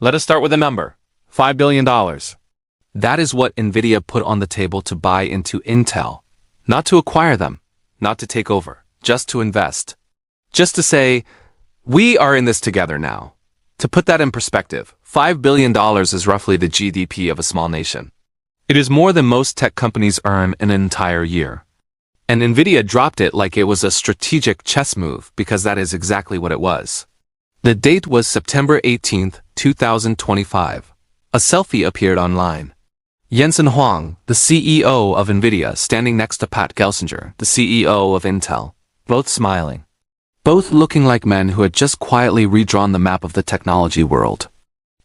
Let us start with a number. $5 billion. That is what NVIDIA put on the table to buy into Intel. Not to acquire them, not to take over, just to invest. Just to say, we are in this together now. To put that in perspective, $5 billion is roughly the GDP of a small nation. It is more than most tech companies earn in an entire year. And NVIDIA dropped it like it was a strategic chess move because that is exactly what it was. The date was September 18th, 2025. A selfie appeared online. Jensen Huang, the CEO of NVIDIA, standing next to Pat Gelsinger, the CEO of Intel, both smiling. Both looking like men who had just quietly redrawn the map of the technology world.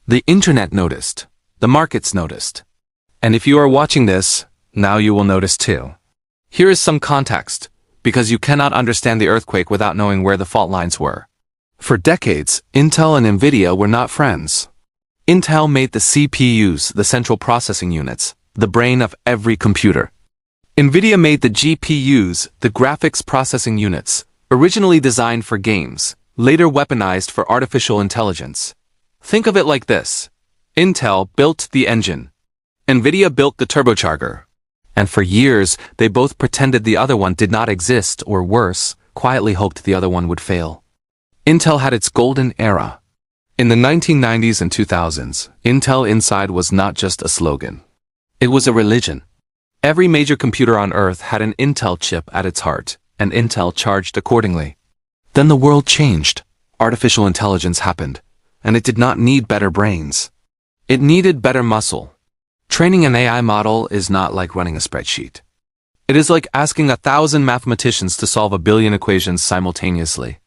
The internet noticed. The markets noticed. And if you are watching this, now you will notice too. Here is some context, because you cannot understand the earthquake without knowing where the fault lines were. For decades, Intel and NVIDIA were not friends. Intel made the CPUs, the central processing units, the brain of every computer. NVIDIA made the GPUs, the graphics processing units, originally designed for games, later weaponized for artificial intelligence. Think of it like this. Intel built the engine. NVIDIA built the turbocharger. And for years, they both pretended the other one did not exist, or worse, quietly hoped the other one would fail. Intel had its golden era. In the 1990s and 2000s, Intel Inside was not just a slogan. It was a religion. Every major computer on Earth had an Intel chip at its heart, and Intel charged accordingly. Then the world changed. Artificial intelligence happened, and it did not need better brains. It needed better muscle. Training an AI model is not like running a spreadsheet. It is like asking 1,000 mathematicians to solve 1 billion equations simultaneously.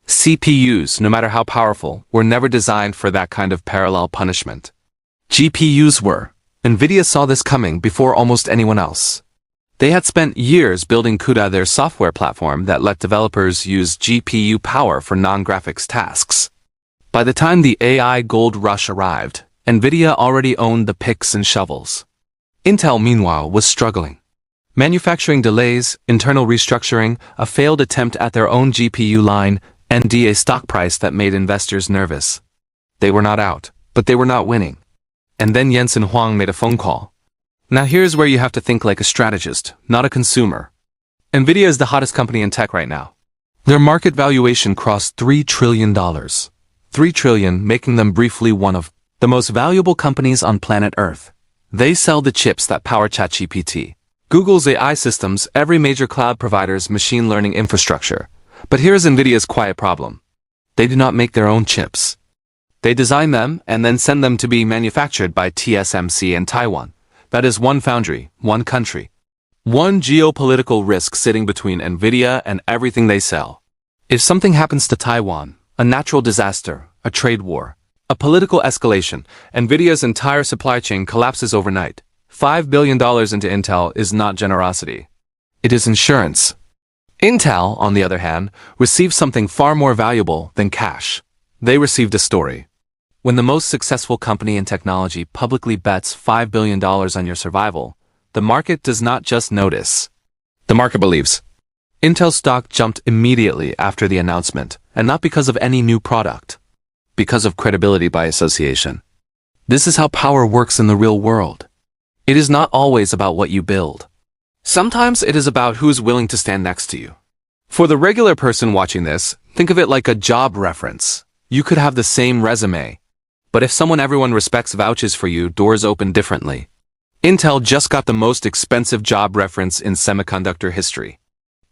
CPUs, no matter how powerful, were never designed for that kind of parallel punishment. GPUs were. NVIDIA saw this coming before almost anyone else. They had spent years building CUDA, their software platform that let developers use GPU power for non-graphics tasks. By the time the AI gold rush arrived, NVIDIA already owned the picks and shovels. Intel, meanwhile, was struggling. Manufacturing delays, internal restructuring, a failed attempt at their own GPU line, and a stock price that made investors nervous. They were not out, but they were not winning. And then Jensen Huang made a phone call. Now here's where you have to think like a strategist, not a consumer. NVIDIA is the hottest company in tech right now. Their market valuation crossed $3 trillion. $3 trillion, making them briefly one of the most valuable companies on planet Earth. They sell the chips that power ChatGPT, Google's AI systems, every major cloud provider's machine learning infrastructure. But here's NVIDIA's quiet problem. They do not make their own chips. They design them and then send them to be manufactured by TSMC in Taiwan. That is one foundry, one country. One geopolitical risk sitting between NVIDIA and everything they sell. If something happens to Taiwan, a natural disaster, a trade war, a political escalation, NVIDIA's entire supply chain collapses overnight. $5 billion into Intel is not generosity. It is insurance. Intel, on the other hand, received something far more valuable than cash. They received a story. When the most successful company in technology publicly bets $5 billion on your survival, the market does not just notice. The market believes. Intel stock jumped immediately after the announcement, and not because of any new product. Because of credibility by association. This is how power works in the real world. It is not always about what you build. Sometimes it is about who's willing to stand next to you. For the regular person watching this, think of it like a job reference. You could have the same resume. But if someone everyone respects vouches for you, doors open differently. Intel just got the most expensive job reference in semiconductor history.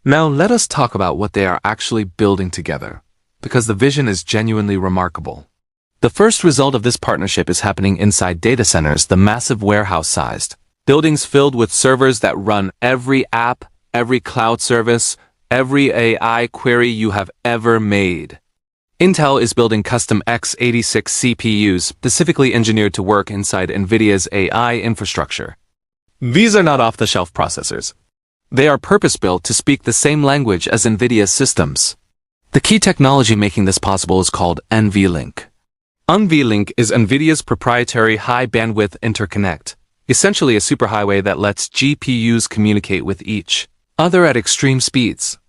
Now let us talk about what they are actually building together, because the vision is genuinely remarkable. The first result of this partnership is happening inside data centers, the massive warehouse-sized buildings filled with servers that run every app, every cloud service, every AI query you have ever made. Intel is building custom x86 CPUs specifically engineered to work inside NVIDIA's AI infrastructure. These are not off-the-shelf processors. They are purpose-built to speak the same language as NVIDIA's systems. The key technology making this possible is called NVLink. NVLink is NVIDIA's proprietary high-bandwidth interconnect, essentially a superhighway that lets GPUs communicate with each other at extreme speeds.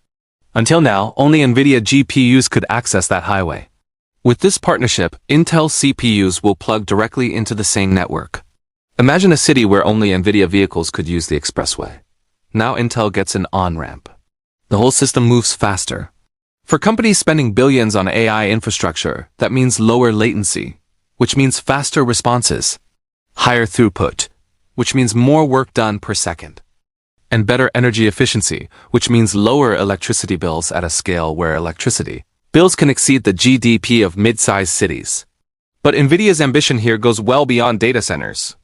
Until now, only NVIDIA GPUs could access that highway. With this partnership, Intel CPUs will plug directly into the same network. Imagine a city where only NVIDIA vehicles could use the expressway. Now Intel gets an on-ramp. The whole system moves faster. For companies spending billions on AI infrastructure, that means lower latency, which means faster responses, higher throughput, which means more work done per second, and better energy efficiency, which means lower electricity bills at a scale where electricity bills can exceed the GDP of mid-sized cities. But NVIDIA's ambition here goes well beyond data centers.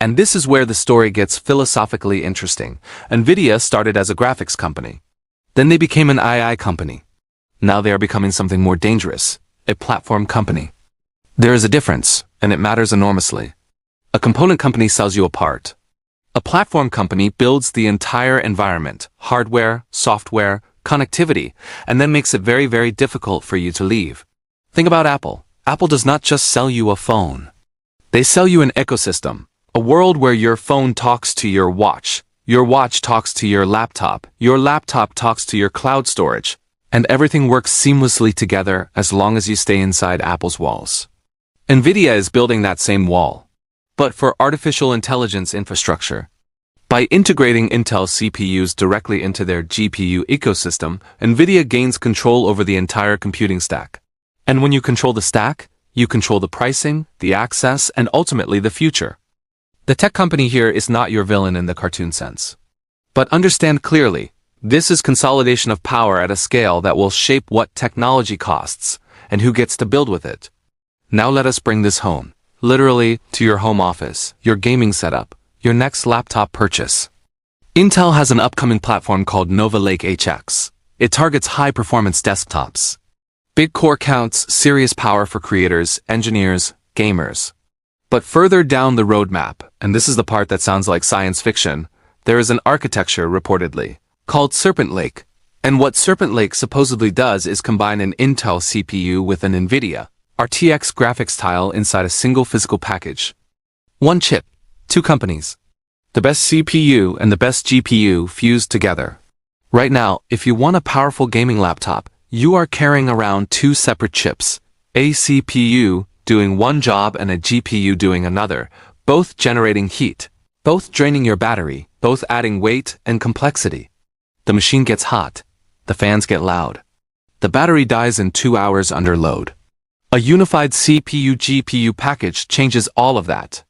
And this is where the story gets philosophically interesting. NVIDIA started as a graphics company. Then they became an AI company. Now they are becoming something more dangerous, a platform company. There is a difference, and it matters enormously. A component company sells you a part. A platform company builds the entire environment, hardware, software, connectivity, and then makes it very, very difficult for you to leave. Think about Apple. Apple does not just sell you a phone. They sell you an ecosystem, a world where your phone talks to your watch talks to your laptop talks to your cloud storage, and everything works seamlessly together as long as you stay inside Apple's walls. NVIDIA is building that same wall, but for artificial intelligence infrastructure. By integrating Intel CPUs directly into their GPU ecosystem, NVIDIA gains control over the entire computing stack. And when you control the stack, you control the pricing, the access, and ultimately the future. The tech company here is not your villain in the cartoon sense. But understand clearly, this is consolidation of power at a scale that will shape what technology costs and who gets to build with it. Now let us bring this home, literally, to your home office, your gaming setup, your next laptop purchase. Intel has an upcoming platform called Nova Lake HX. It targets high-performance desktops. Big core counts, serious power for creators, engineers, gamers. But further down the roadmap, and this is the part that sounds like science fiction, there is an architecture, reportedly, called Serpent Lake. And what Serpent Lake supposedly does is combine an Intel CPU with an NVIDIA RTX graphics tile inside a single physical package. One chip. Two companies. The best CPU and the best GPU fused together. Right now, if you want a powerful gaming laptop, you are carrying around two separate chips, a CPU doing one job and a GPU doing another, both generating heat, both draining your battery, both adding weight and complexity. The machine gets hot. The fans get loud. The battery dies in 2 hours under load. A unified CPU-GPU package changes all of that.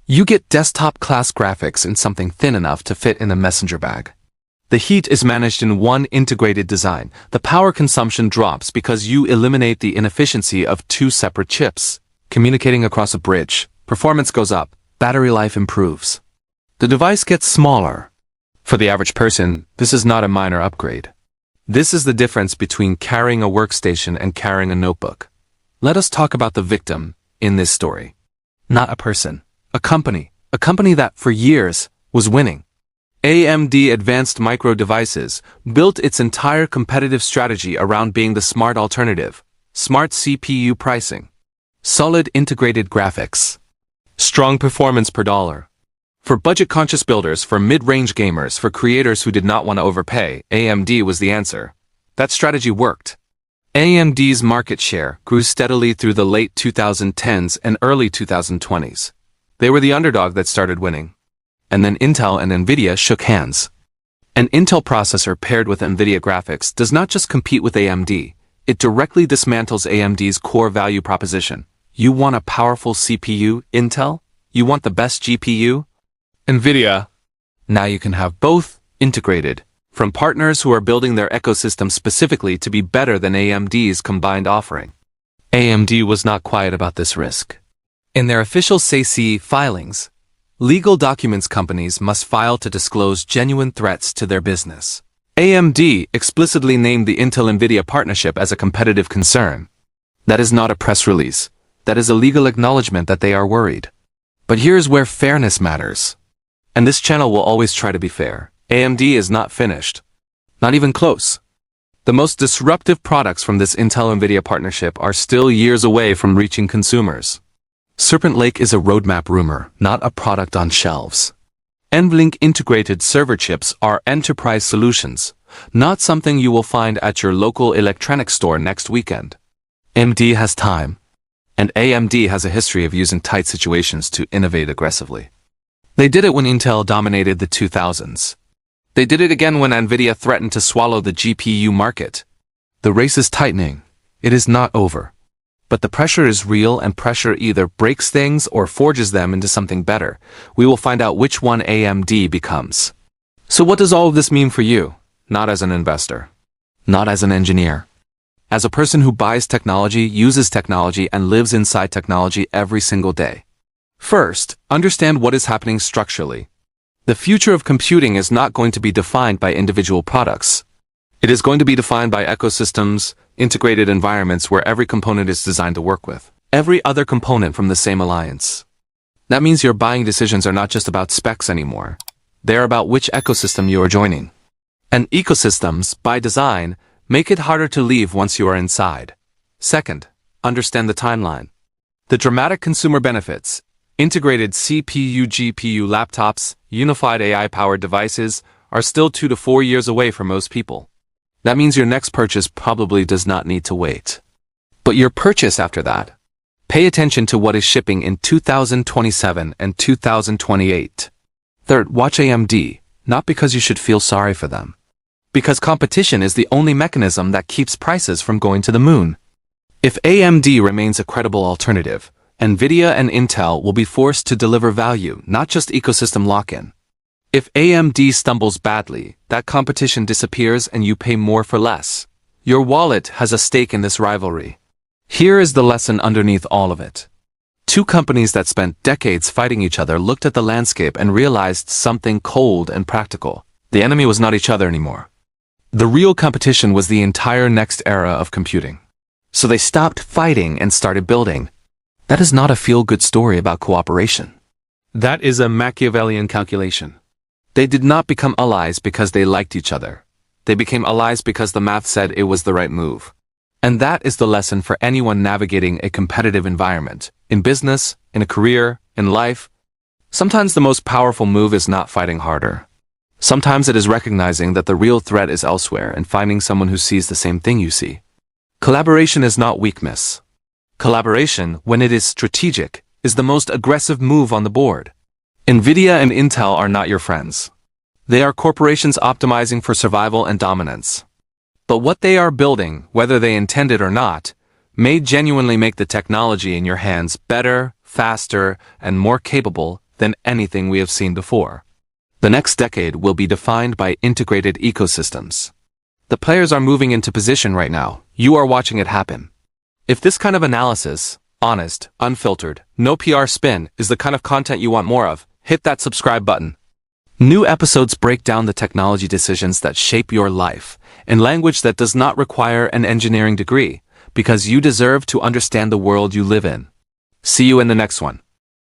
You get desktop-class graphics in something thin enough to fit in a messenger bag. The heat is managed in one integrated design. The power consumption drops because you eliminate the inefficiency of two separate chips. Communicating across a bridge, performance goes up, battery life improves. The device gets smaller. For the average person, this is not a minor upgrade. This is the difference between carrying a workstation and carrying a notebook. Let us talk about the victim in this story. Not a person. A company that for years was winning. AMD Advanced Micro Devices built its entire competitive strategy around being the smart alternative, smart CPU pricing, solid integrated graphics, strong performance per dollar. For budget-conscious builders, for mid-range gamers, for creators who did not want to overpay, AMD was the answer. That strategy worked. AMD's market share grew steadily through the late 2010s and early 2020s. They were the underdog that started winning. And then Intel and NVIDIA shook hands. An Intel processor paired with NVIDIA graphics does not just compete with AMD, it directly dismantles AMD's core value proposition. You want a powerful CPU, Intel? You want the best GPU? NVIDIA. Now you can have both integrated, from partners who are building their ecosystem specifically to be better than AMD's combined offering. AMD was not quiet about this risk. In their official SEC filings, legal documents companies must file to disclose genuine threats to their business. AMD explicitly named the Intel-NVIDIA partnership as a competitive concern. That is not a press release. That is a legal acknowledgement that they are worried. But here's where fairness matters. And this channel will always try to be fair. AMD is not finished. Not even close. The most disruptive products from this Intel-NVIDIA partnership are still years away from reaching consumers. Serpent Lake is a roadmap rumor, not a product on shelves. NVLink integrated server chips are enterprise solutions, not something you will find at your local electronics store next weekend. AMD has time, and AMD has a history of using tight situations to innovate aggressively. They did it when Intel dominated the 2000s. They did it again when NVIDIA threatened to swallow the GPU market. The race is tightening. It is not over. But the pressure is real, and pressure either breaks things or forges them into something better. We will find out which one AMD becomes. So what does all of this mean for you? Not as an investor. Not as an engineer. As a person who buys technology, uses technology, and lives inside technology every single day. First, understand what is happening structurally. The future of computing is not going to be defined by individual products. It is going to be defined by ecosystems, integrated environments where every component is designed to work with every other component from the same alliance. That means your buying decisions are not just about specs anymore. They're about which ecosystem you are joining. And ecosystems, by design, make it harder to leave once you are inside. Second, understand the timeline. The dramatic consumer benefits, integrated CPU, GPU laptops, unified AI-powered devices, are still 2 to 4 years away for most people. That means your next purchase probably does not need to wait. But your purchase after that, pay attention to what is shipping in 2027 and 2028. Third, watch AMD, not because you should feel sorry for them. Because competition is the only mechanism that keeps prices from going to the moon. If AMD remains a credible alternative, NVIDIA and Intel will be forced to deliver value, not just ecosystem lock-in. If AMD stumbles badly, that competition disappears and you pay more for less. Your wallet has a stake in this rivalry. Here is the lesson underneath all of it. Two companies that spent decades fighting each other looked at the landscape and realized something cold and practical. The enemy was not each other anymore. The real competition was the entire next era of computing. So they stopped fighting and started building. That is not a feel-good story about cooperation. That is a Machiavellian calculation. They did not become allies because they liked each other. They became allies because the math said it was the right move. And that is the lesson for anyone navigating a competitive environment, in business, in a career, in life. Sometimes the most powerful move is not fighting harder. Sometimes it is recognizing that the real threat is elsewhere and finding someone who sees the same thing you see. Collaboration is not weakness. Collaboration, when it is strategic, is the most aggressive move on the board. NVIDIA and Intel are not your friends. They are corporations optimizing for survival and dominance. But what they are building, whether they intend it or not, may genuinely make the technology in your hands better, faster, and more capable than anything we have seen before. The next decade will be defined by integrated ecosystems. The players are moving into position right now. You are watching it happen. If this kind of analysis, honest, unfiltered, no PR spin, is the kind of content you want more of, hit that subscribe button. New episodes break down the technology decisions that shape your life in language that does not require an engineering degree, because you deserve to understand the world you live in. See you in the next one.